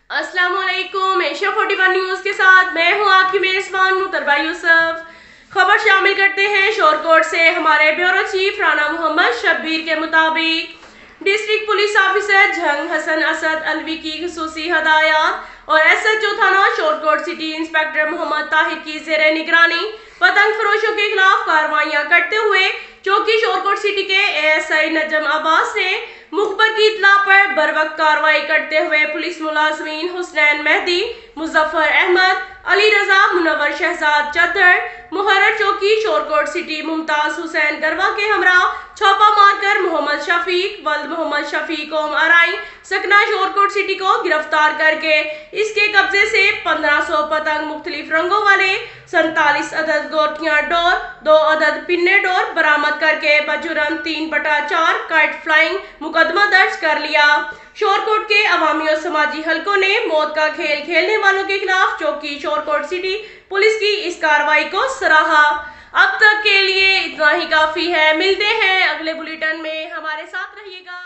अस्सलाम वालेकुम। Asia 41 news के साथ मैं हूं आपकी मेज़बान मुतरबा यूसुफ। खबर शामिल करते हैं शोरकोट से। हमारे ब्यूरो चीफ राना मोहम्मद शब्बीर के मुताबिक डिस्ट्रिक्ट पुलिस ऑफिसर जंग हसन असद अलवी की खुसूसी हदायत और SHO थाना शोरकोट सिटी इंस्पेक्टर मोहम्मद ताहिर की ज़ेरे निगरानी पतंग फरोशों के खिलाफ कार्रवाइयां करते हुए चौकी शोरकोट सिटी के ASI नजम अब्बास ने मुखबर की इत्तला पर बरवक्त कार्रवाई करते हुए पुलिस मुलाजमीन हुसनैन मेहदी, मुजफ्फर अहमद, अली रजा, मुनव्वर शहजाद चौधर, मुहर्रर चौकी शोरकोट सिटी मुमताज हुसैन गरवा के हमरा छापा मारकर मोहम्मद शफीक वल्द मोहम्मद शफीक ओम अराई सकना शोरकोट सिटी को गिरफ्तार करके इसके कब्जे से 1500 पतंग मुख्तलिफ रंगों वाले 47 अदद गोटियां डोर 2 अदद पिन्ने डोर बरामद करके बजुर्म 3/4 काइट फ्लाइंग मुकदमा दर्ज कर लिया। शोरकोट के अवामी और समाजी हलकों ने मौत का खेल खेलने वालों के खिलाफ चौकी शोरकोट सिटी पुलिस की इस कार्रवाई को सराहा। अब तक के लिए इतना ही काफी है। मिलते हैं अगले बुलेटिन में, हमारे साथ रहिएगा।